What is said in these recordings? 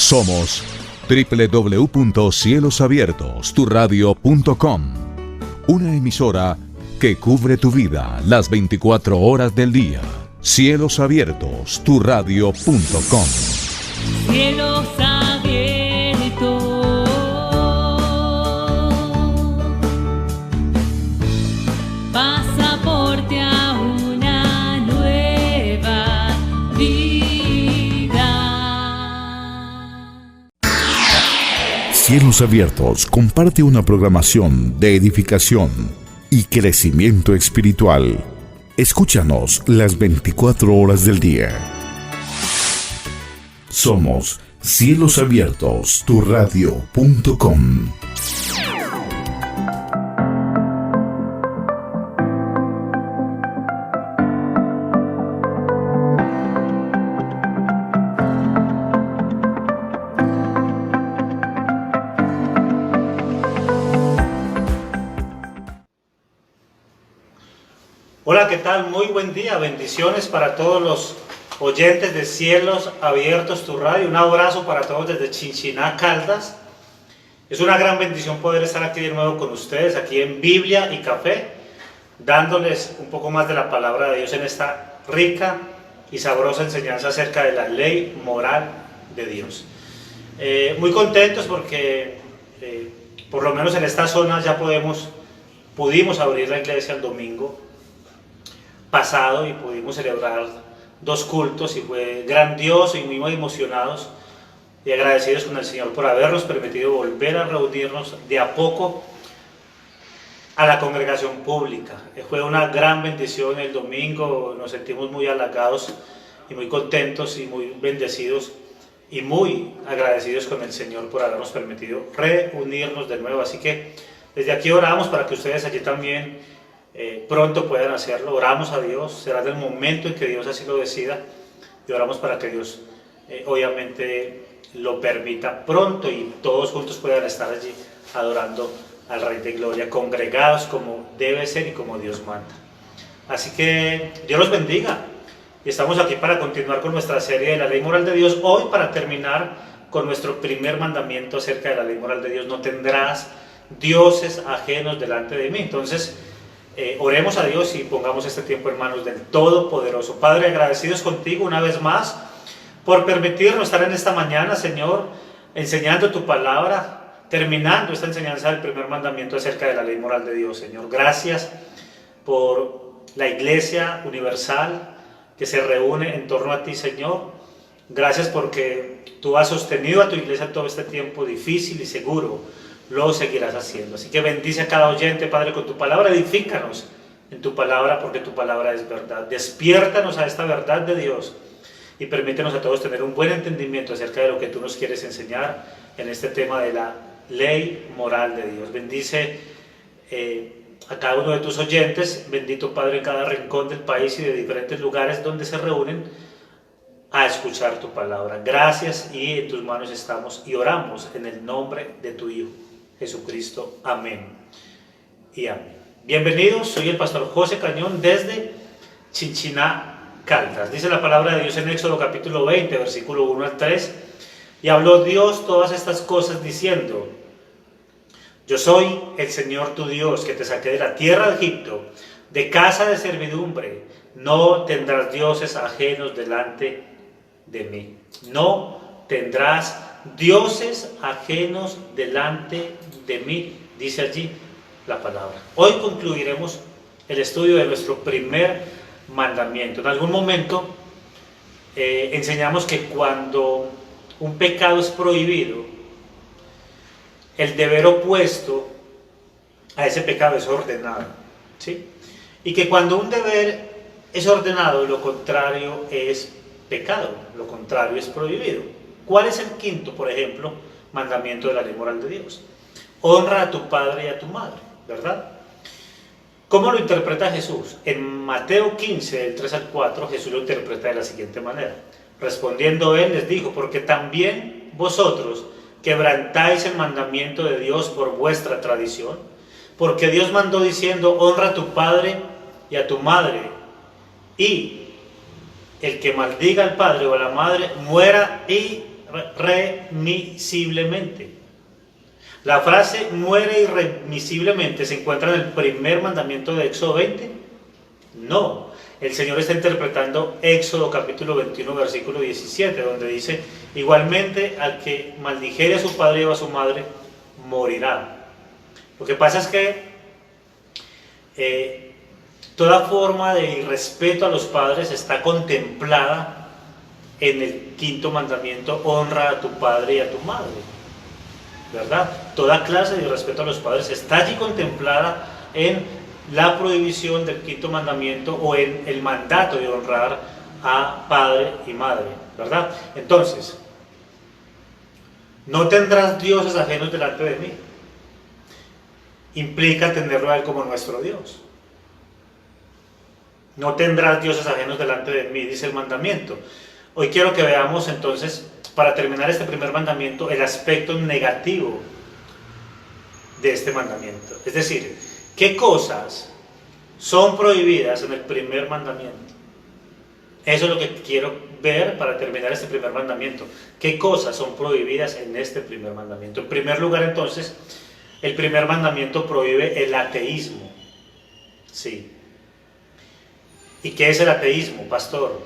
Somos www.cielosabiertosturradio.com, una emisora que cubre tu vida las 24 horas del día. Cielosabiertosturradio.com. Cielos abiertos, pasaporte a una nueva vida. Cielos Abiertos comparte una programación de edificación y crecimiento espiritual. Escúchanos las 24 horas del día. Somos cielosabiertosturradio.com. Hola, ¿qué tal? Muy buen día, bendiciones para todos los oyentes de Cielos Abiertos, tu radio. Un abrazo para todos desde Chinchiná, Caldas. Es una gran bendición poder estar aquí de nuevo con ustedes, aquí en Biblia y Café, dándoles un poco más de la palabra de Dios en esta rica y sabrosa enseñanza acerca de la ley moral de Dios. Muy contentos porque por lo menos en esta zona ya pudimos abrir la iglesia el domingo pasado y pudimos celebrar 2 cultos y fue grandioso y muy emocionados y agradecidos con el Señor por habernos permitido volver a reunirnos de a poco a la congregación pública. Fue una gran bendición el domingo, nos sentimos muy halagados y muy contentos y muy bendecidos y muy agradecidos con el Señor por habernos permitido reunirnos de nuevo. Así que desde aquí oramos para que ustedes allí también pronto puedan hacerlo. Oramos a Dios, será en el momento en que Dios así lo decida, y oramos para que Dios obviamente lo permita pronto y todos juntos puedan estar allí adorando al Rey de Gloria, congregados como debe ser y como Dios manda. Así que Dios los bendiga y estamos aquí para continuar con nuestra serie de la ley moral de Dios, hoy para terminar con nuestro primer mandamiento acerca de la ley moral de Dios: no tendrás dioses ajenos delante de mí. Entonces oremos a Dios y pongamos este tiempo en manos del Todopoderoso. Padre, agradecidos contigo una vez más por permitirnos estar en esta mañana, Señor, enseñando tu palabra, terminando esta enseñanza del primer mandamiento acerca de la ley moral de Dios. Señor, gracias por la Iglesia Universal que se reúne en torno a ti, Señor. Gracias porque tú has sostenido a tu Iglesia todo este tiempo difícil y seguro lo seguirás haciendo. Así que bendice a cada oyente, Padre, con tu palabra. Edifícanos en tu palabra, porque tu palabra es verdad. Despiértanos a esta verdad de Dios y permítenos a todos tener un buen entendimiento acerca de lo que tú nos quieres enseñar en este tema de la ley moral de Dios. Bendice a cada uno de tus oyentes, bendito Padre, en cada rincón del país y de diferentes lugares donde se reúnen a escuchar tu palabra. Gracias, y en tus manos estamos y oramos en el nombre de tu Hijo Jesucristo. Amén y amén. Bienvenidos, soy el pastor José Cañón desde Chinchiná, Caldas. Dice la palabra de Dios en Éxodo capítulo 20, versículo 1 al 3. Y habló Dios todas estas cosas diciendo: yo soy el Señor tu Dios, que te saqué de la tierra de Egipto, de casa de servidumbre. No tendrás dioses ajenos delante de mí. No tendrás dioses ajenos delante de mí, dice allí la palabra. Hoy concluiremos el estudio de nuestro primer mandamiento. En algún momento enseñamos que cuando un pecado es prohibido, el deber opuesto a ese pecado es ordenado, ¿sí? Y que cuando un deber es ordenado, lo contrario es pecado, lo contrario es prohibido. ¿Cuál es el quinto, por ejemplo, mandamiento de la ley moral de Dios? Honra a tu padre y a tu madre, ¿verdad? ¿Cómo lo interpreta Jesús? En Mateo 15, del 3 al 4, Jesús lo interpreta de la siguiente manera. Respondiendo él, les dijo: porque también vosotros quebrantáis el mandamiento de Dios por vuestra tradición, porque Dios mandó diciendo: honra a tu padre y a tu madre, y el que maldiga al padre o a la madre muera remisiblemente. La frase muere irremisiblemente se encuentra en el primer mandamiento de Éxodo 20. No, el Señor está interpretando Éxodo capítulo 21 versículo 17, donde dice: igualmente al que maldijere a su padre o a su madre morirá. Lo que pasa es que toda forma de irrespeto a los padres está contemplada en el quinto mandamiento: honra a tu padre y a tu madre, ¿verdad? Toda clase de irrespeto a los padres está allí contemplada en la prohibición del quinto mandamiento o en el mandato de honrar a padre y madre, ¿verdad? Entonces, no tendrás dioses ajenos delante de mí. Implica tenerlo a Él como nuestro Dios. No tendrás dioses ajenos delante de mí, dice el mandamiento. Hoy quiero que veamos entonces, para terminar este primer mandamiento, el aspecto negativo de este mandamiento. Es decir, ¿qué cosas son prohibidas en el primer mandamiento? Eso es lo que quiero ver para terminar este primer mandamiento. ¿Qué cosas son prohibidas en este primer mandamiento? En primer lugar, entonces, el primer mandamiento prohíbe el ateísmo. Sí. ¿Y qué es el ateísmo, pastor?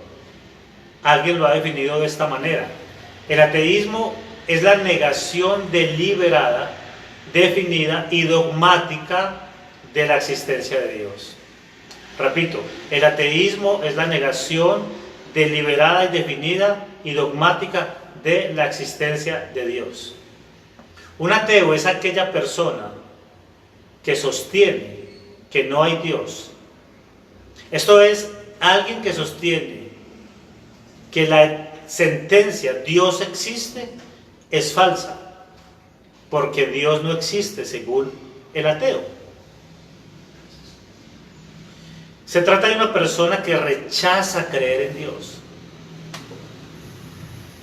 Alguien lo ha definido de esta manera. El ateísmo es la negación deliberada, definida y dogmática de la existencia de Dios. Repito, el ateísmo es la negación deliberada y definida y dogmática de la existencia de Dios. Un ateo es aquella persona que sostiene que no hay Dios. Esto es, alguien que sostiene que la sentencia Dios existe es falsa, porque Dios no existe según el ateo. Se trata de una persona que rechaza creer en Dios.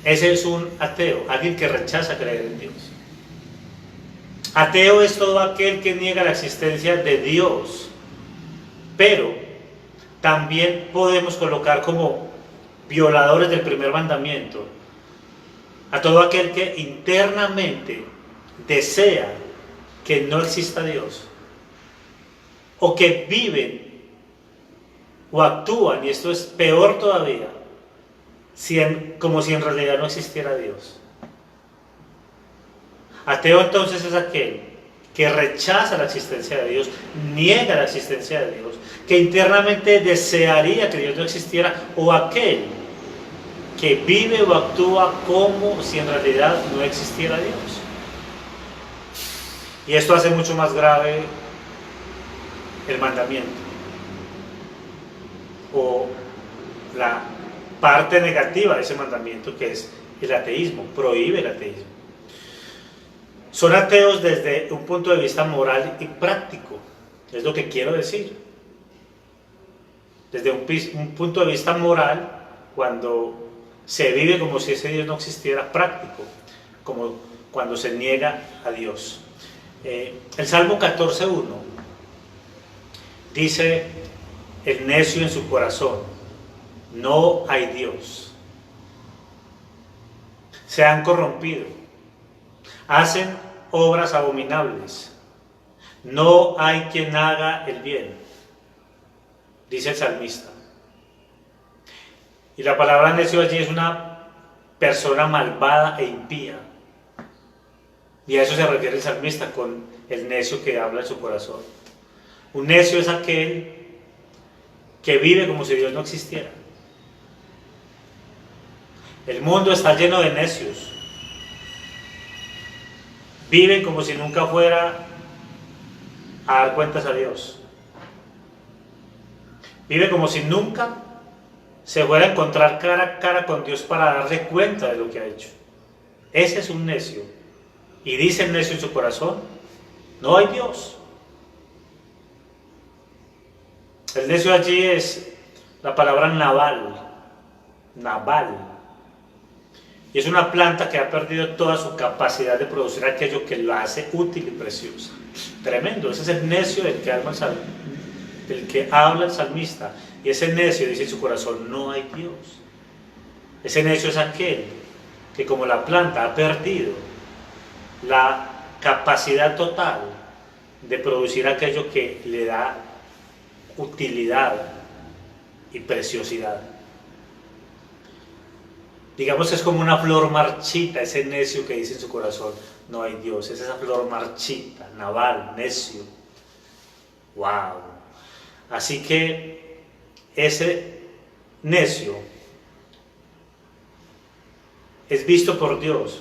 Ese es un ateo, alguien que rechaza creer en Dios. Ateo es todo aquel que niega la existencia de Dios, pero también podemos colocar como violadores del primer mandamiento a todo aquel que internamente desea que no exista Dios, o que viven o actúan, y esto es peor todavía, como si en realidad no existiera Dios. Ateo entonces es aquel que rechaza la existencia de Dios, niega la existencia de Dios, que internamente desearía que Dios no existiera, o aquel que vive o actúa como si en realidad no existiera Dios. Y esto hace mucho más grave el mandamiento, o la parte negativa de ese mandamiento, que es el ateísmo. Prohíbe el ateísmo. Son ateos desde un punto de vista moral y práctico, es lo que quiero decir. Desde un punto de vista moral, cuando se vive como si ese Dios no existiera; práctico, como cuando se niega a Dios. El Salmo 14:1 dice: el necio en su corazón, no hay Dios. Se han corrompido, hacen obras abominables, no hay quien haga el bien, dice el salmista. Y la palabra necio allí es una persona malvada e impía, y a eso se refiere el salmista con el necio que habla en su corazón. Un necio es aquel que vive como si Dios no existiera. El mundo está lleno de necios. Viven como si nunca fuera a dar cuentas a Dios. Vive como si nunca se fuera a encontrar cara a cara con Dios para darle cuenta de lo que ha hecho. Ese es un necio. Y dice el necio en su corazón: no hay Dios. El necio allí es la palabra Nabal. Y es una planta que ha perdido toda su capacidad de producir aquello que la hace útil y preciosa. Tremendo. Ese es el necio del que habla el salmista. Y ese necio dice en su corazón: no hay Dios. Ese necio es aquel que como la planta ha perdido la capacidad total de producir aquello que le da utilidad y preciosidad. Digamos que es como una flor marchita, ese necio que dice en su corazón, no hay Dios, es esa flor marchita, Nabal, necio. ¡Wow! Así que ese necio es visto por Dios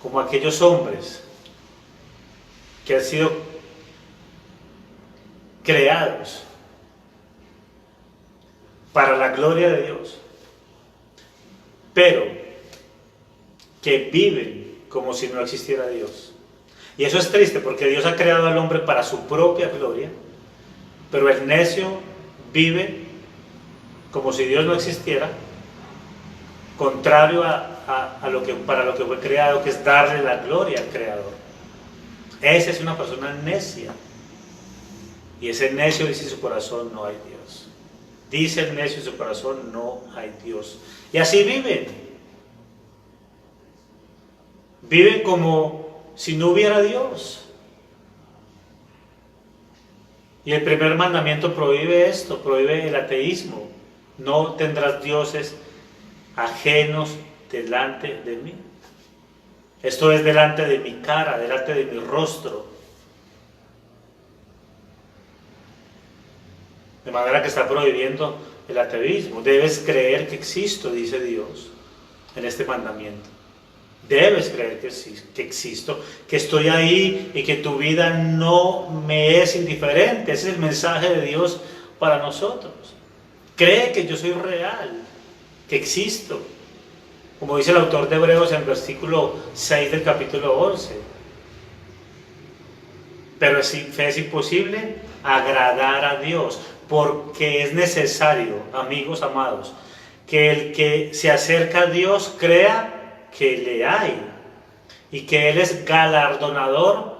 como aquellos hombres que han sido creados para la gloria de Dios, pero que viven como si no existiera Dios. Y eso es triste porque Dios ha creado al hombre para su propia gloria, pero el necio vive como si Dios no existiera, contrario a lo que, para lo que fue creado, que es darle la gloria al Creador. Esa es una persona necia. Y ese necio dice en su corazón, no hay Dios. Dice el necio en su corazón, no hay Dios. Y así viven. Viven como si no hubiera Dios. Y el primer mandamiento prohíbe esto, prohíbe el ateísmo. No tendrás dioses ajenos delante de mí. Esto es delante de mi cara, delante de mi rostro. De manera que está prohibiendo el ateísmo. Debes creer que existo, dice Dios en este mandamiento. Debes creer que existo, que estoy ahí y que tu vida no me es indiferente. Ese es el mensaje de Dios para nosotros. Cree que yo soy real, que existo. Como dice el autor de Hebreos en el versículo 6 del capítulo 11. Pero es imposible agradar a Dios, porque es necesario, amigos amados, que el que se acerca a Dios crea que le hay y que Él es galardonador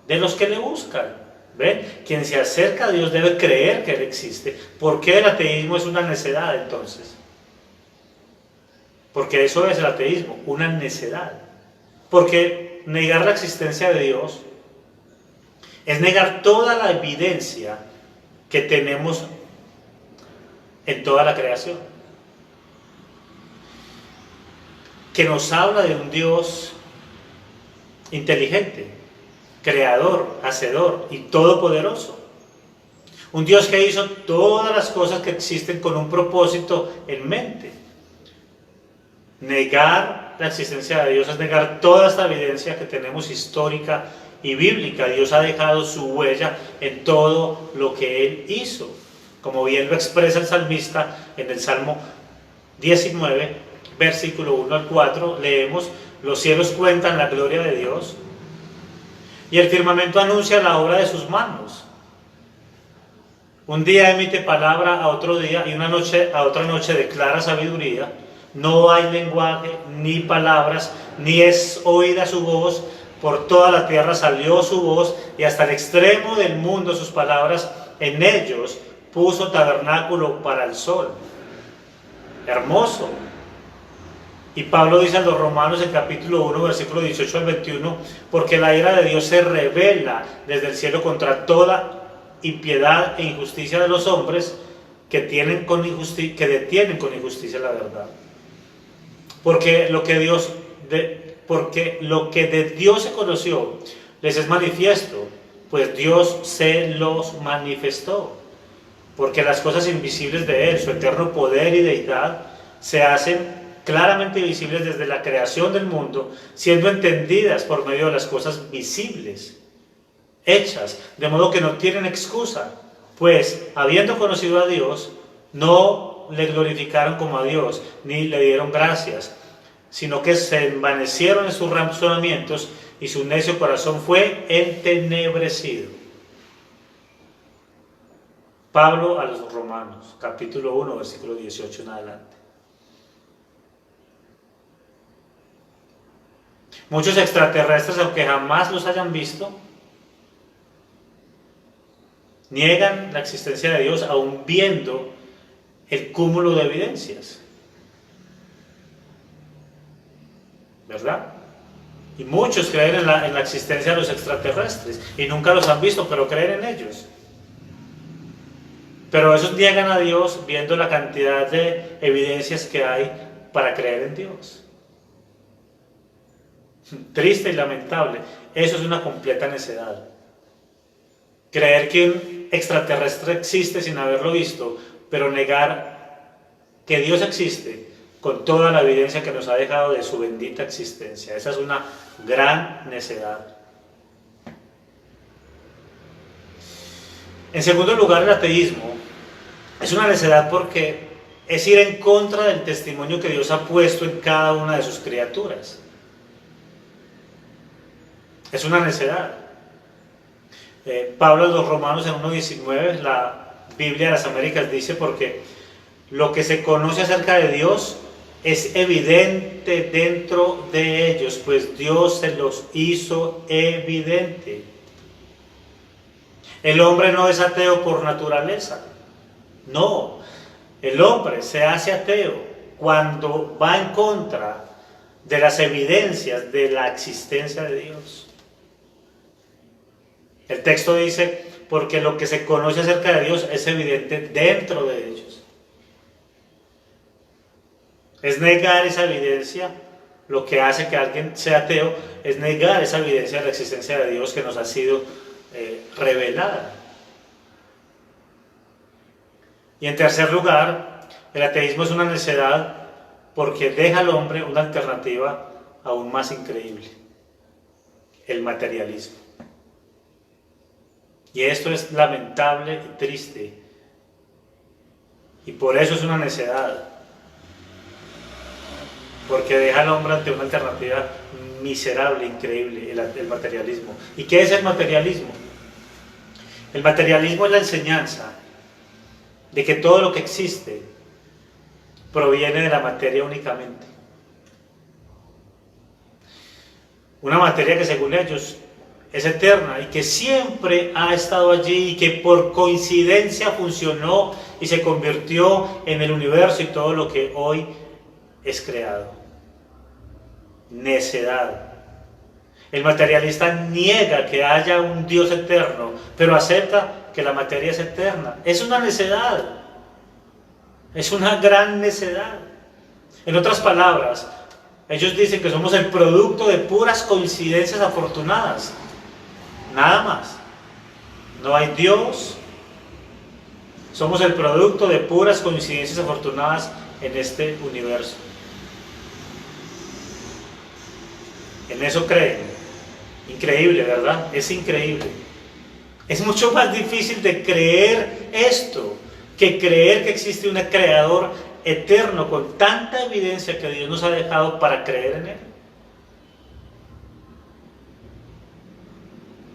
de los que le buscan. ¿Ven? Quien se acerca a Dios debe creer que Él existe. ¿Por qué el ateísmo es una necedad entonces? Porque eso es el ateísmo, una necedad. Porque negar la existencia de Dios es negar toda la evidencia que tenemos en toda la creación, que nos habla de un Dios inteligente, creador, hacedor y todopoderoso. Un Dios que hizo todas las cosas que existen con un propósito en mente. Negar la existencia de Dios es negar toda esta evidencia que tenemos histórica y bíblica. Dios ha dejado su huella en todo lo que Él hizo. Como bien lo expresa el salmista en el Salmo 19, versículo 1 al 4, leemos: los cielos cuentan la gloria de Dios y el firmamento anuncia la obra de sus manos. Un día emite palabra a otro día y una noche a otra noche declara sabiduría. No hay lenguaje, ni palabras, ni es oída su voz. Por toda la tierra salió su voz, y hasta el extremo del mundo sus palabras. En ellos puso tabernáculo para el sol. Hermoso. Y Pablo dice a los Romanos en capítulo 1, versículo 18 al 21, porque la ira de Dios se revela desde el cielo contra toda impiedad e injusticia de los hombres que detienen con injusticia la verdad. Porque lo que de Dios se conoció les es manifiesto, pues Dios se los manifestó. Porque las cosas invisibles de Él, su eterno poder y deidad, se hacen claramente visibles desde la creación del mundo, siendo entendidas por medio de las cosas visibles, hechas, de modo que no tienen excusa, pues habiendo conocido a Dios, no le glorificaron como a Dios, ni le dieron gracias, sino que se envanecieron en sus razonamientos y su necio corazón fue entenebrecido. Pablo a los Romanos, capítulo 1, versículo 18 en adelante. Muchos extraterrestres, aunque jamás los hayan visto, niegan la existencia de Dios aun viendo el cúmulo de evidencias. ¿verdad? Y muchos creen en la existencia de los extraterrestres y nunca los han visto, pero creen en ellos. Pero esos niegan a Dios viendo la cantidad de evidencias que hay para creer en Dios. Triste y lamentable. Eso es una completa necedad. Creer que un extraterrestre existe sin haberlo visto, pero negar que Dios existe con toda la evidencia que nos ha dejado de su bendita existencia. Esa es una gran necedad. En segundo lugar, el ateísmo es una necedad porque es ir en contra del testimonio que Dios ha puesto en cada una de sus criaturas. Es una necedad. Pablo a los Romanos en 1:19, la Biblia de las Américas dice: porque lo que se conoce acerca de Dios es evidente dentro de ellos, pues Dios se los hizo evidente. El hombre no es ateo por naturaleza. No, el hombre se hace ateo cuando va en contra de las evidencias de la existencia de Dios. El texto dice: porque lo que se conoce acerca de Dios es evidente dentro de ellos. Es negar esa evidencia. Lo que hace que alguien sea ateo es negar esa evidencia de la existencia de Dios que nos ha sido revelada. Y en tercer lugar, el ateísmo es una necedad porque deja al hombre una alternativa aún más increíble: el materialismo. Y esto es lamentable y triste, y por eso es una necedad, porque deja al hombre ante una alternativa miserable, increíble, el materialismo. ¿Y qué es el materialismo? El materialismo es la enseñanza de que todo lo que existe proviene de la materia únicamente. Una materia que según ellos es eterna y que siempre ha estado allí y que por coincidencia funcionó y se convirtió en el universo y todo lo que hoy es creado. Necedad. El materialista niega que haya un Dios eterno, pero acepta que la materia es eterna. Es una necedad. Es una gran necedad. En otras palabras, ellos dicen que somos el producto de puras coincidencias afortunadas. Nada más. No hay Dios. Somos el producto de puras coincidencias afortunadas en este universo. En eso creen. Increíble, ¿verdad? Es increíble. Es mucho más difícil de creer esto que creer que existe un creador eterno con tanta evidencia que Dios nos ha dejado para creer en él.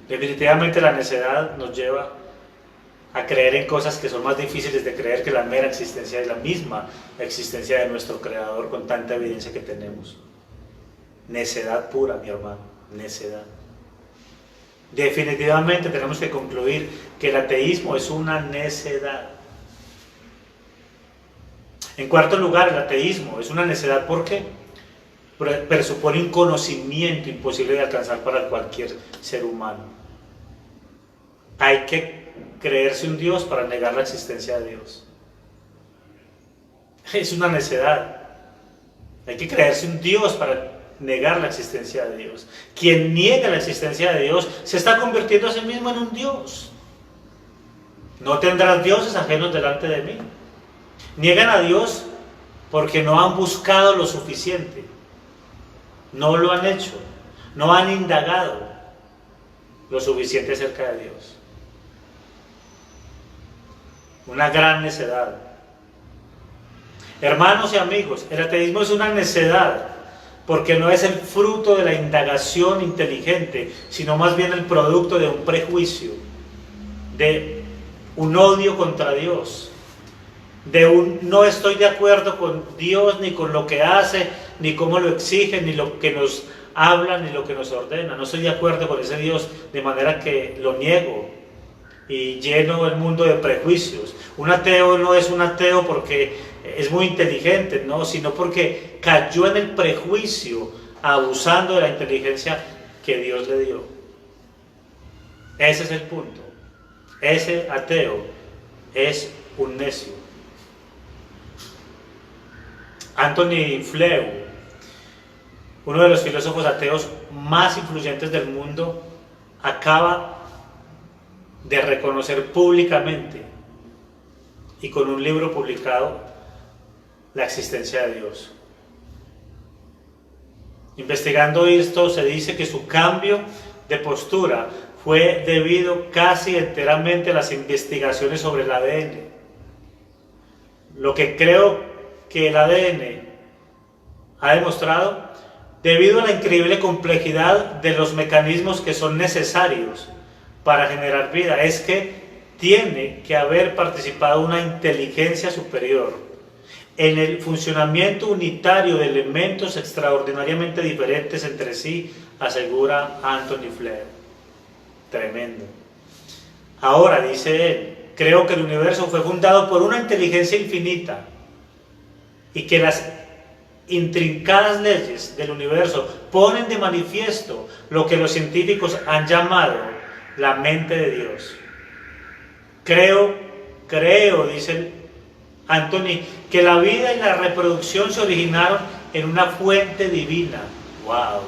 Definitivamente la necedad nos lleva a creer en cosas que son más difíciles de creer que la mera existencia de la misma existencia de nuestro creador con tanta evidencia que tenemos. Necedad pura, mi hermano, necedad. Definitivamente tenemos que concluir que el ateísmo es una necedad. En cuarto lugar, el ateísmo es una necedad porque presupone un conocimiento imposible de alcanzar para cualquier ser humano. Hay que creerse un Dios para negar la existencia de Dios. Es una necedad. Hay que creerse un Dios para negar la existencia de Dios. Quien niega la existencia de Dios se está convirtiendo a sí mismo en un Dios. No tendrás dioses ajenos delante de mí. Niegan a Dios porque no han buscado lo suficiente. No lo han hecho. No han indagado lo suficiente acerca de Dios. Una gran necedad. Hermanos y amigos, el ateísmo es una necedad porque no es el fruto de la indagación inteligente, sino más bien el producto de un prejuicio, de un odio contra Dios, de un no estoy de acuerdo con Dios, ni con lo que hace, ni cómo lo exige, ni lo que nos habla, ni lo que nos ordena. No estoy de acuerdo con ese Dios, de manera que lo niego y lleno el mundo de prejuicios. Un ateo no es un ateo porque es muy inteligente, no, sino porque cayó en el prejuicio abusando de la inteligencia que Dios le dio. Ese es el punto. Ese ateo es un necio. Anthony Flew, uno de los filósofos ateos más influyentes del mundo, acaba de reconocer públicamente y con un libro publicado la existencia de Dios. Investigando esto, se dice que su cambio de postura fue debido casi enteramente a las investigaciones sobre el ADN. Lo que creo que el ADN ha demostrado, debido a la increíble complejidad de los mecanismos que son necesarios para generar vida, es que tiene que haber participado una inteligencia superior en el funcionamiento unitario de elementos extraordinariamente diferentes entre sí, asegura Anthony Flew. Tremendo. Ahora, dice él, creo que el universo fue fundado por una inteligencia infinita y que las intrincadas leyes del universo ponen de manifiesto lo que los científicos han llamado la mente de Dios. Creo, dice Anthony, que la vida y la reproducción se originaron en una fuente divina. ¡Wow!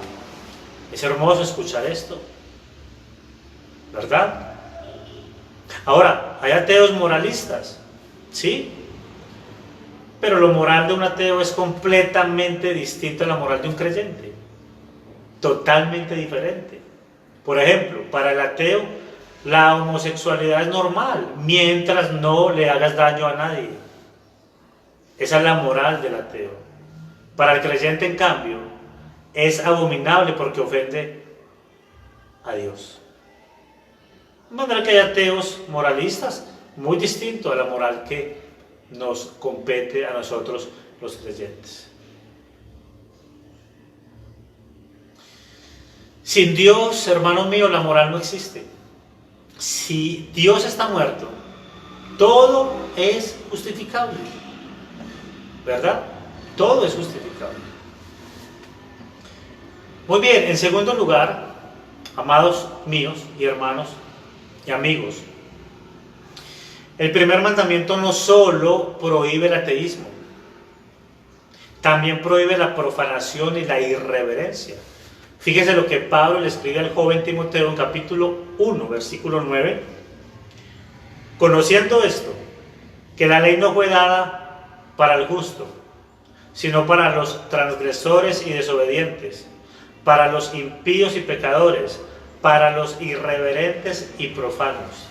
Es hermoso escuchar esto, ¿verdad? Ahora, hay ateos moralistas, ¿sí? Pero lo moral de un ateo es completamente distinto a la moral de un creyente. Totalmente diferente. Por ejemplo, para el ateo, la homosexualidad es normal, mientras no le hagas daño a nadie. Esa es la moral del ateo. Para el creyente, en cambio, es abominable porque ofende a Dios. De manera que hay ateos moralistas muy distintos a la moral que nos compete a nosotros los creyentes. Sin Dios, hermano mío, la moral no existe. Si Dios está muerto, todo es justificable, ¿verdad? Todo es justificable. Muy bien, en segundo lugar, amados míos y hermanos y amigos, el primer mandamiento no solo prohíbe el ateísmo, también prohíbe la profanación y la irreverencia. Fíjese lo que Pablo le escribe al joven Timoteo en capítulo 1, versículo 9. Conociendo esto, que la ley no fue dada para el justo, sino para los transgresores y desobedientes, para los impíos y pecadores, para los irreverentes y profanos.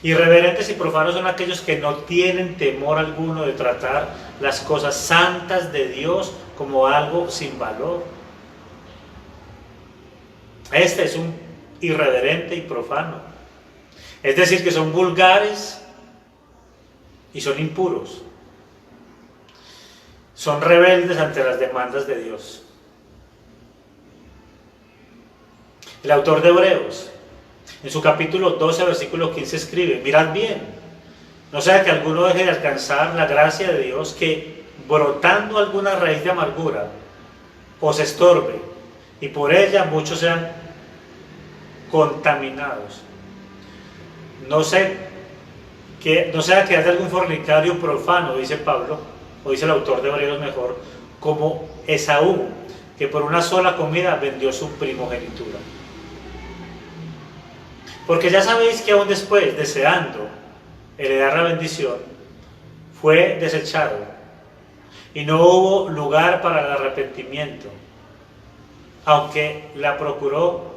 Irreverentes y profanos son aquellos que no tienen temor alguno de tratar las cosas santas de Dios como algo sin valor. Este es un irreverente y profano. Es decir, que son vulgares y son impuros. Son rebeldes ante las demandas de Dios. El autor de Hebreos, en su capítulo 12, versículo 15, escribe: mirad bien, no sea que alguno deje de alcanzar la gracia de Dios, que brotando alguna raíz de amargura os estorbe, y por ella muchos sean contaminados. No sea que haya algún fornicario profano, dice Pablo, o dice el autor de Hebreos mejor, como Esaú, que por una sola comida vendió su primogenitura. Porque ya sabéis que aún después, deseando heredar la bendición, fue desechado, y no hubo lugar para el arrepentimiento, aunque la procuró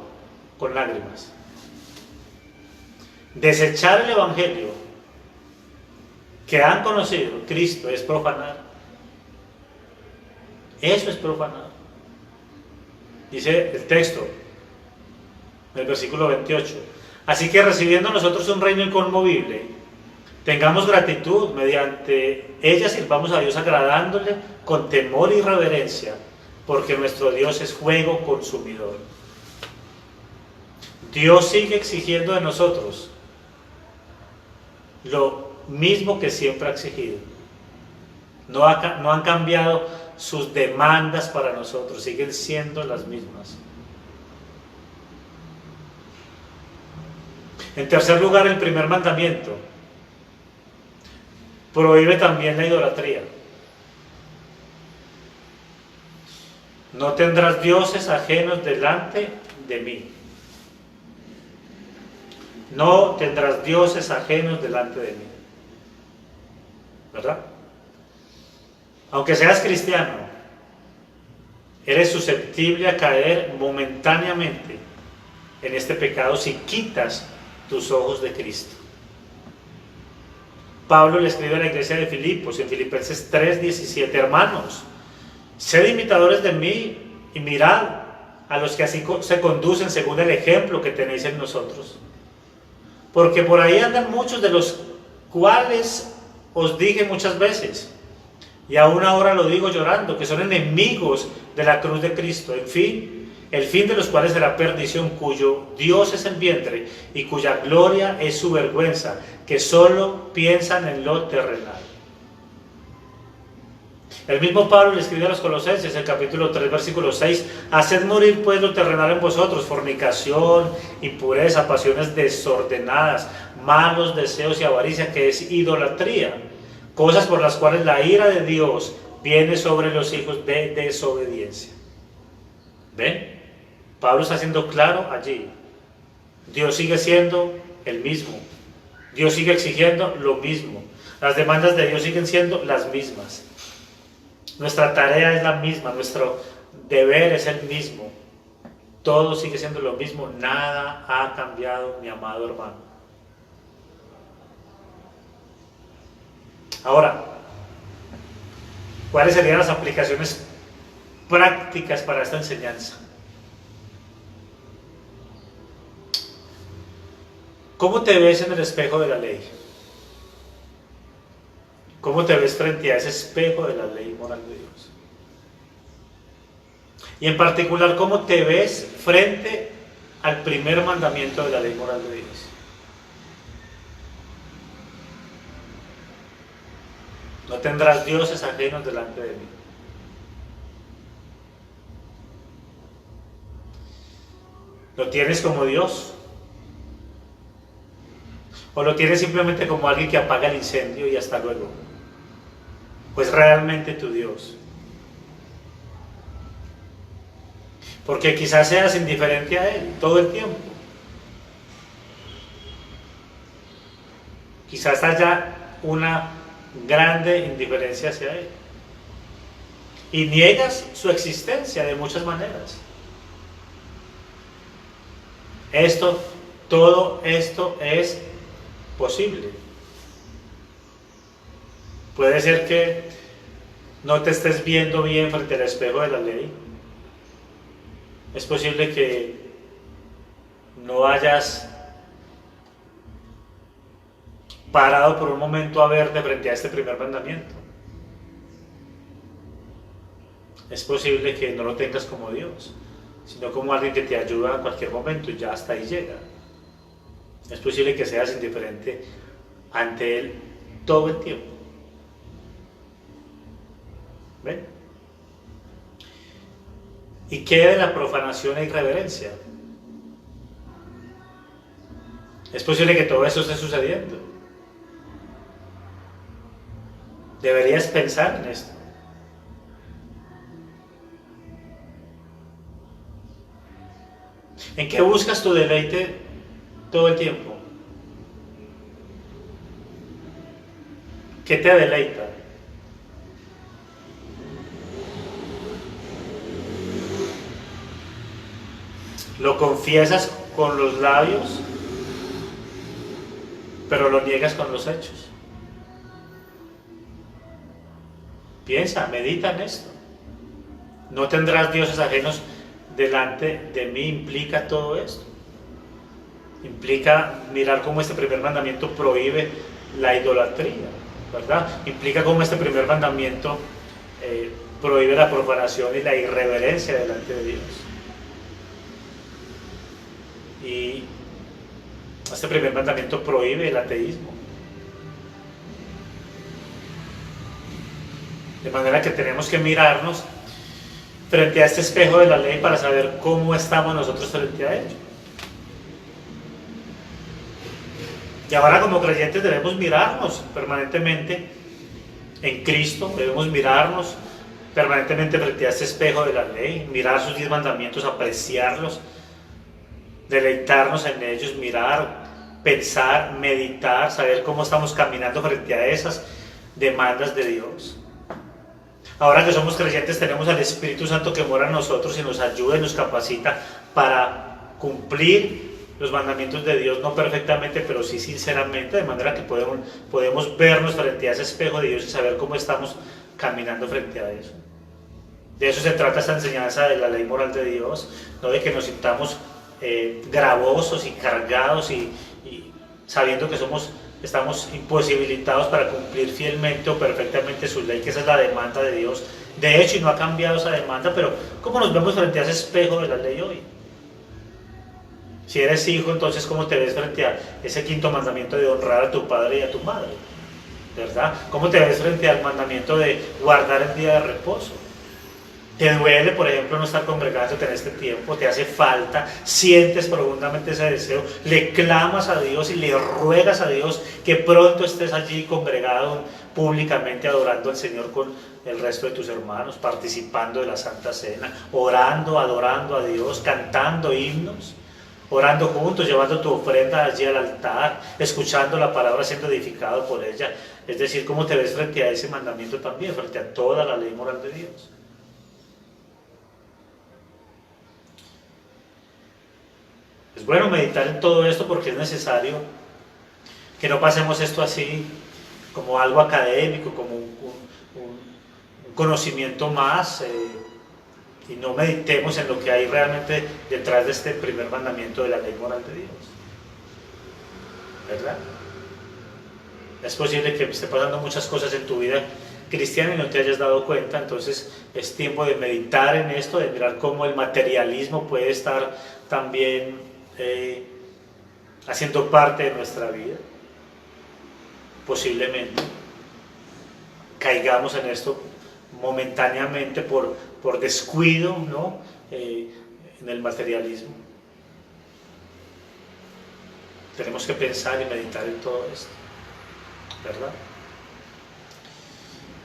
con lágrimas. Desechar el evangelio que han conocido, Cristo, es profanar. Eso es profanar. Dice el texto, el versículo 28. Así que recibiendo nosotros un reino inconmovible, tengamos gratitud, mediante ella sirvamos a Dios agradándole con temor y reverencia, porque nuestro Dios es fuego consumidor. Dios sigue exigiendo de nosotros lo mismo que siempre ha exigido. No han cambiado sus demandas para nosotros siguen siendo las mismas. En tercer lugar, el primer mandamiento prohíbe también la idolatría. No tendrás dioses ajenos delante de mí. No tendrás dioses ajenos delante de mí. ¿Verdad? Aunque seas cristiano, eres susceptible a caer momentáneamente en este pecado si quitas tus ojos de Cristo. Pablo le escribe a la iglesia de Filipos en Filipenses 3:17: hermanos, sed imitadores de mí y mirad a los que así se conducen según el ejemplo que tenéis en nosotros. Porque por ahí andan muchos de los cuales os dije muchas veces, y aún ahora lo digo llorando, que son enemigos de la cruz de Cristo, en fin, el fin de los cuales será perdición, cuyo Dios es el vientre y cuya gloria es su vergüenza, que solo piensan en lo terrenal. El mismo Pablo le escribe a los Colosenses, en capítulo 3, versículo 6, haced morir pues lo terrenal en vosotros, fornicación, impureza, pasiones desordenadas, malos deseos y avaricia, que es idolatría, cosas por las cuales la ira de Dios viene sobre los hijos de desobediencia. ¿Ven? Pablo está haciendo claro allí. Dios sigue siendo el mismo. Dios sigue exigiendo lo mismo. Las demandas de Dios siguen siendo las mismas. Nuestra tarea es la misma, nuestro deber es el mismo. Todo sigue siendo lo mismo, nada ha cambiado, mi amado hermano. Ahora, ¿cuáles serían las aplicaciones prácticas para esta enseñanza? ¿Cómo te ves en el espejo de la ley? ¿Cómo te ves frente a ese espejo de la ley moral de Dios? Y en particular, ¿cómo te ves frente al primer mandamiento de la ley moral de Dios? No tendrás dioses ajenos delante de mí. ¿Lo tienes como Dios? ¿O lo tienes simplemente como alguien que apaga el incendio y hasta luego? Pues realmente tu Dios. Porque quizás seas indiferente a Él todo el tiempo. Quizás haya una grande indiferencia hacia Él. Y niegas su existencia de muchas maneras. Todo esto es posible. Puede ser que no te estés viendo bien frente al espejo de la ley. Es posible que no hayas parado por un momento a verte frente a este primer mandamiento. Es posible que no lo tengas como Dios, sino como alguien que te ayuda en cualquier momento y ya hasta ahí llega. Es posible que seas indiferente ante Él todo el tiempo. ¿Ven? ¿Y qué de la profanación e irreverencia? Es posible que todo eso esté sucediendo. Deberías pensar en esto. ¿En qué buscas tu deleite todo el tiempo? ¿Qué te deleita? ¿Lo confiesas con los labios, pero lo niegas con los hechos? Piensa, medita en esto. No tendrás dioses ajenos delante de mí. Implica todo esto. Implica mirar cómo este primer mandamiento prohíbe la idolatría, ¿verdad? Implica cómo este primer mandamiento prohíbe la profanación y la irreverencia delante de Dios. Y este primer mandamiento prohíbe el ateísmo. De manera que tenemos que mirarnos frente a este espejo de la ley para saber cómo estamos nosotros frente a ello. Y ahora como creyentes debemos mirarnos permanentemente en Cristo, debemos mirarnos permanentemente frente a este espejo de la ley, mirar sus 10 mandamientos, apreciarlos, deleitarnos en ellos, mirar, pensar, meditar, saber cómo estamos caminando frente a esas demandas de Dios. Ahora que somos creyentes tenemos al Espíritu Santo que mora en nosotros y nos ayuda y nos capacita para cumplir los mandamientos de Dios, no perfectamente, pero sí sinceramente, de manera que podemos vernos frente a ese espejo de Dios y saber cómo estamos caminando frente a eso. De eso se trata esta enseñanza de la ley moral de Dios, no de que nos sintamos gravosos y cargados y sabiendo que estamos imposibilitados para cumplir fielmente o perfectamente su ley, que esa es la demanda de Dios. De hecho, y no ha cambiado esa demanda, pero ¿cómo nos vemos frente a ese espejo de la ley hoy? Si eres hijo, entonces ¿cómo te ves frente a ese quinto mandamiento de honrar a tu padre y a tu madre? ¿Verdad? ¿Cómo te ves frente al mandamiento de guardar el día de reposo? ¿Te duele, por ejemplo, no estar congregándote en este tiempo? ¿Te hace falta? ¿Sientes profundamente ese deseo? ¿Le clamas a Dios y le ruegas a Dios que pronto estés allí congregado públicamente adorando al Señor con el resto de tus hermanos, participando de la Santa Cena, orando, adorando a Dios, cantando himnos, orando juntos, llevando tu ofrenda allí al altar, escuchando la palabra, siendo edificado por ella? Es decir, ¿cómo te ves frente a ese mandamiento también, frente a toda la ley moral de Dios? Es bueno meditar en todo esto porque es necesario que no pasemos esto así como algo académico, como un conocimiento más, y no meditemos en lo que hay realmente detrás de este primer mandamiento de la ley moral de Dios. ¿Verdad? Es posible que esté pasando muchas cosas en tu vida cristiana y no te hayas dado cuenta, entonces es tiempo de meditar en esto, de mirar cómo el materialismo puede estar también haciendo parte de nuestra vida. Posiblemente caigamos en esto momentáneamente por descuido, ¿no? En el materialismo. Tenemos que pensar y meditar en todo esto, ¿verdad?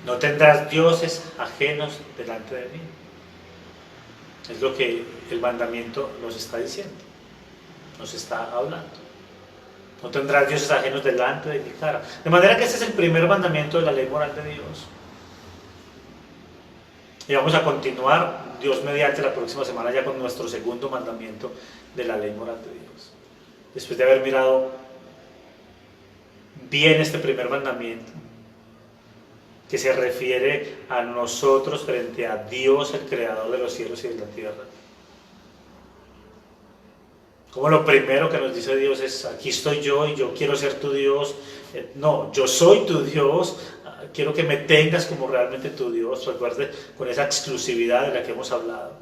No tendrás dioses ajenos delante de mí. Es lo que el mandamiento nos está diciendo, nos está hablando. No tendrás dioses ajenos delante de mi cara. De manera que este es el primer mandamiento de la ley moral de Dios. Y vamos a continuar, Dios mediante, la próxima semana ya con nuestro segundo mandamiento de la ley moral de Dios. Después de haber mirado bien este primer mandamiento, que se refiere a nosotros frente a Dios, el creador de los cielos y de la tierra. Como lo primero que nos dice Dios es: aquí estoy yo y yo quiero ser tu Dios. No, yo soy tu Dios, quiero que me tengas como realmente tu Dios. Recuerde, con esa exclusividad de la que hemos hablado,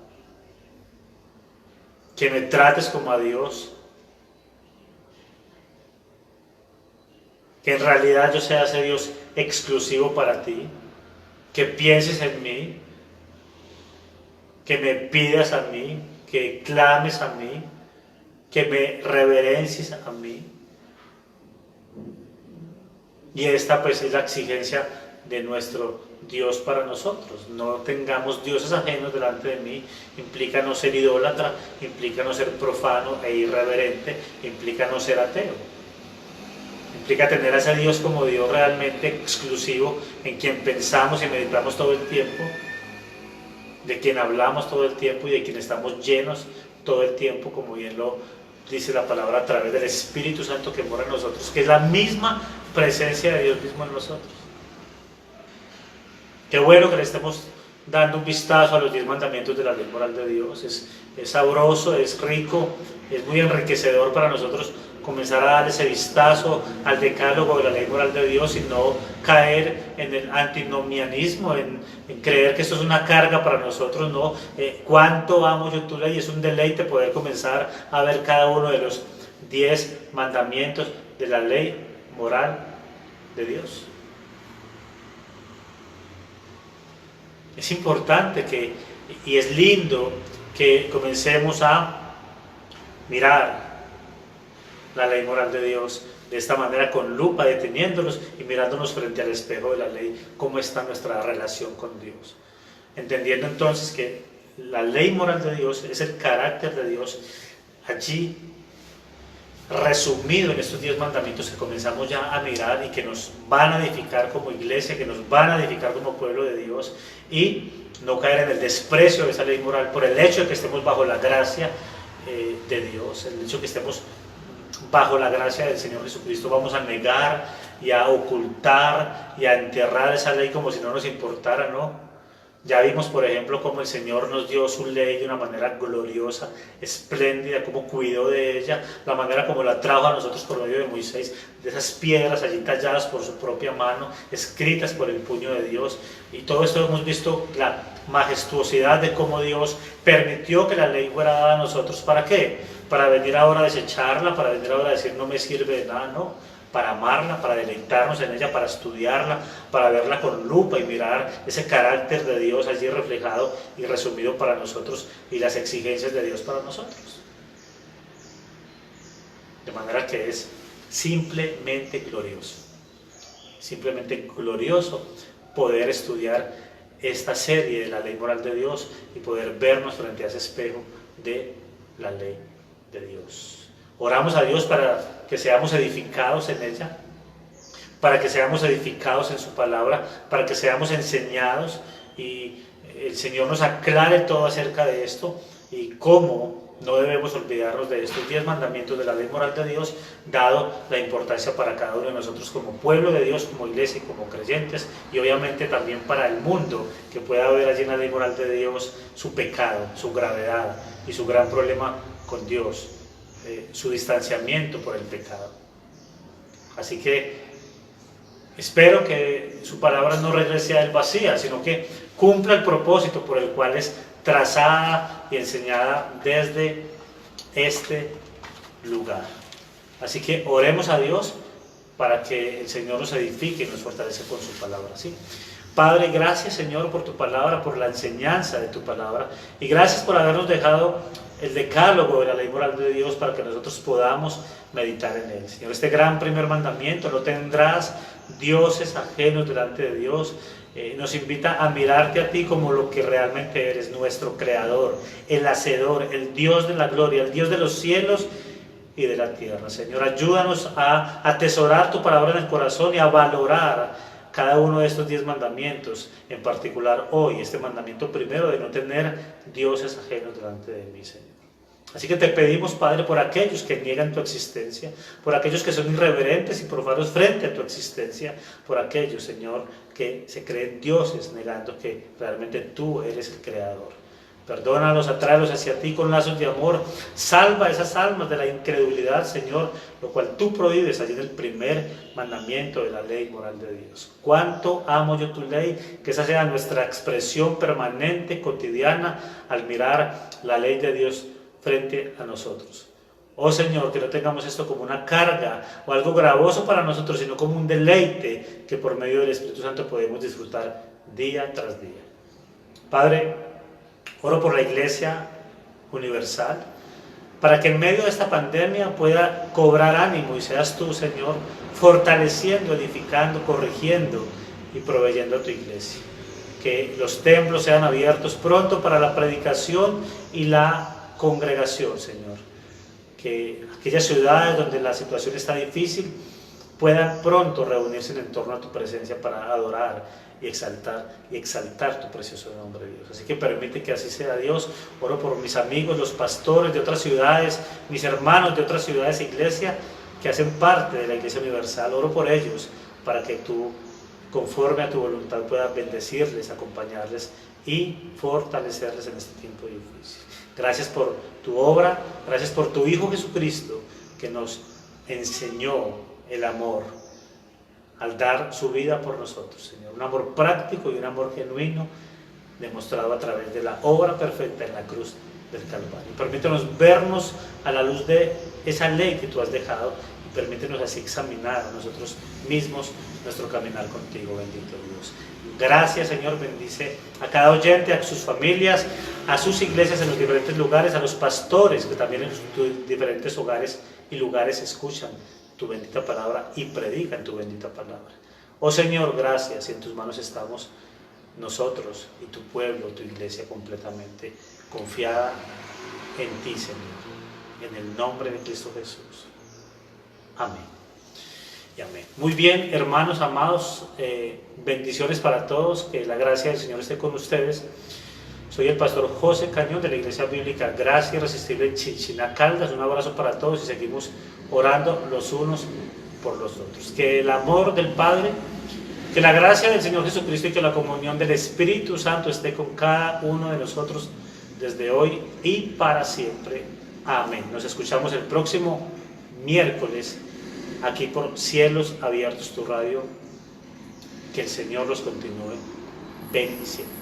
que me trates como a Dios, que en realidad yo sea ese Dios exclusivo para ti, que pienses en mí, que me pidas a mí, que clames a mí, que me reverencies a mí. Y esta pues es la exigencia de nuestro Dios para nosotros. No tengamos dioses ajenos delante de mí. Implica no ser idólatra, implica no ser profano e irreverente, implica no ser ateo. Implica tener a ese Dios como Dios realmente exclusivo, en quien pensamos y meditamos todo el tiempo, de quien hablamos todo el tiempo y de quien estamos llenos todo el tiempo, como bien lo dice la palabra, a través del Espíritu Santo que mora en nosotros, que es la misma presencia de Dios mismo en nosotros. Qué bueno que le estemos dando un vistazo a los 10 mandamientos de la ley moral de Dios. Es sabroso, es rico, es muy enriquecedor para nosotros comenzar a dar ese vistazo al decálogo de la ley moral de Dios y no caer en el antinomianismo, en creer que esto es una carga para nosotros. No, cuánto amo yo tu ley. Es un deleite poder comenzar a ver cada uno de los 10 mandamientos de la ley moral de Dios. Es importante y es lindo que comencemos a mirar la ley moral de Dios de esta manera, con lupa, deteniéndonos y mirándonos frente al espejo de la ley, cómo está nuestra relación con Dios. Entendiendo entonces que la ley moral de Dios es el carácter de Dios, allí resumido en estos 10 mandamientos que comenzamos ya a mirar y que nos van a edificar como iglesia, que nos van a edificar como pueblo de Dios, y no caer en el desprecio de esa ley moral por el hecho de que estemos bajo la gracia de Dios, el hecho de que estemos bajo la gracia del Señor Jesucristo. Vamos a negar y a ocultar y a enterrar esa ley como si no nos importara, ¿no? Ya vimos, por ejemplo, cómo el Señor nos dio su ley de una manera gloriosa, espléndida, cómo cuidó de ella, la manera como la trajo a nosotros por medio de Moisés, de esas piedras allí talladas por su propia mano, escritas por el puño de Dios. Y todo esto hemos visto la majestuosidad de cómo Dios permitió que la ley fuera dada a nosotros. ¿Para qué? Para venir ahora a desecharla, para venir ahora a decir no me sirve de nada, no. Para amarla, para deleitarnos en ella, para estudiarla, para verla con lupa y mirar ese carácter de Dios allí reflejado y resumido para nosotros y las exigencias de Dios para nosotros. De manera que es simplemente glorioso poder estudiar esta serie de la ley moral de Dios y poder vernos frente a ese espejo de la ley de Dios. Oramos a Dios para que seamos edificados en ella, para que seamos edificados en su palabra, para que seamos enseñados y el Señor nos aclare todo acerca de esto y cómo no debemos olvidarnos de estos 10 mandamientos de la ley moral de Dios, dado la importancia para cada uno de nosotros como pueblo de Dios, como iglesia y como creyentes, y obviamente también para el mundo, que pueda ver allí en la ley moral de Dios su pecado, su gravedad y su gran problema con Dios. Su distanciamiento por el pecado. Así que espero que su palabra no regrese a él vacía, sino que cumpla el propósito por el cual es trazada y enseñada desde este lugar. Así que oremos a Dios para que el Señor nos edifique y nos fortalece con su palabra. ¿Sí? Padre, gracias Señor por tu palabra, por la enseñanza de tu palabra, y gracias por habernos dejado el decálogo de la ley moral de Dios para que nosotros podamos meditar en él. Señor, este gran primer mandamiento, no tendrás dioses ajenos delante de Dios, nos invita a mirarte a ti como lo que realmente eres, nuestro creador, el hacedor, el Dios de la gloria, el Dios de los cielos y de la tierra. Señor, ayúdanos a atesorar tu palabra en el corazón y a valorar cada uno de estos 10 mandamientos, en particular hoy, este mandamiento primero de no tener dioses ajenos delante de mí, Señor. Así que te pedimos, Padre, por aquellos que niegan tu existencia, por aquellos que son irreverentes y profanos frente a tu existencia, por aquellos, Señor, que se creen dioses negando que realmente tú eres el creador. Perdónalos, atráelos hacia ti con lazos de amor, salva esas almas de la incredulidad, Señor, lo cual tú prohíbes allí en el primer mandamiento de la ley moral de Dios. Cuánto amo yo tu ley, que esa sea nuestra expresión permanente, cotidiana, al mirar la ley de Dios frente a nosotros. Oh Señor, que no tengamos esto como una carga o algo gravoso para nosotros, sino como un deleite que por medio del Espíritu Santo podemos disfrutar día tras día. Padre, oro por la Iglesia Universal, para que en medio de esta pandemia pueda cobrar ánimo y seas tú, Señor, fortaleciendo, edificando, corrigiendo y proveyendo a tu Iglesia. Que los templos sean abiertos pronto para la predicación y la congregación, Señor. Que aquellas ciudades donde la situación está difícil puedan pronto reunirse en torno a tu presencia para adorar y exaltar tu precioso nombre, Dios. Así que permite que así sea, Dios. Oro por mis amigos, los pastores de otras ciudades, mis hermanos de otras ciudades e iglesia que hacen parte de la Iglesia Universal. Oro por ellos para que tú, conforme a tu voluntad, puedas bendecirles, acompañarles y fortalecerles en este tiempo difícil. Gracias por tu obra, gracias por tu Hijo Jesucristo, que nos enseñó el amor al dar su vida por nosotros, Señor. Un amor práctico y un amor genuino demostrado a través de la obra perfecta en la cruz del Calvario. Permítanos vernos a la luz de esa ley que tú has dejado y Permítenos así examinar a nosotros mismos nuestro caminar contigo, bendito Dios. Gracias, Señor, bendice a cada oyente, a sus familias, a sus iglesias en los diferentes lugares, a los pastores que también en sus diferentes hogares y lugares escuchan tu bendita palabra y predican tu bendita palabra. Oh Señor, gracias, y en tus manos estamos nosotros y tu pueblo, tu iglesia completamente confiada en ti, Señor, en el nombre de Cristo Jesús. Amén y amén. Muy bien, hermanos amados, bendiciones para todos, que la gracia del Señor esté con ustedes. Soy el pastor José Cañón de la Iglesia Bíblica Gracia Irresistible en Chinchiná, Caldas. Un abrazo para todos y seguimos orando los unos por los otros. Que el amor del Padre, que la gracia del Señor Jesucristo y que la comunión del Espíritu Santo esté con cada uno de nosotros desde hoy y para siempre. Amén. Nos escuchamos el próximo miércoles aquí por Cielos Abiertos, tu radio. Que el Señor los continúe bendiciendo.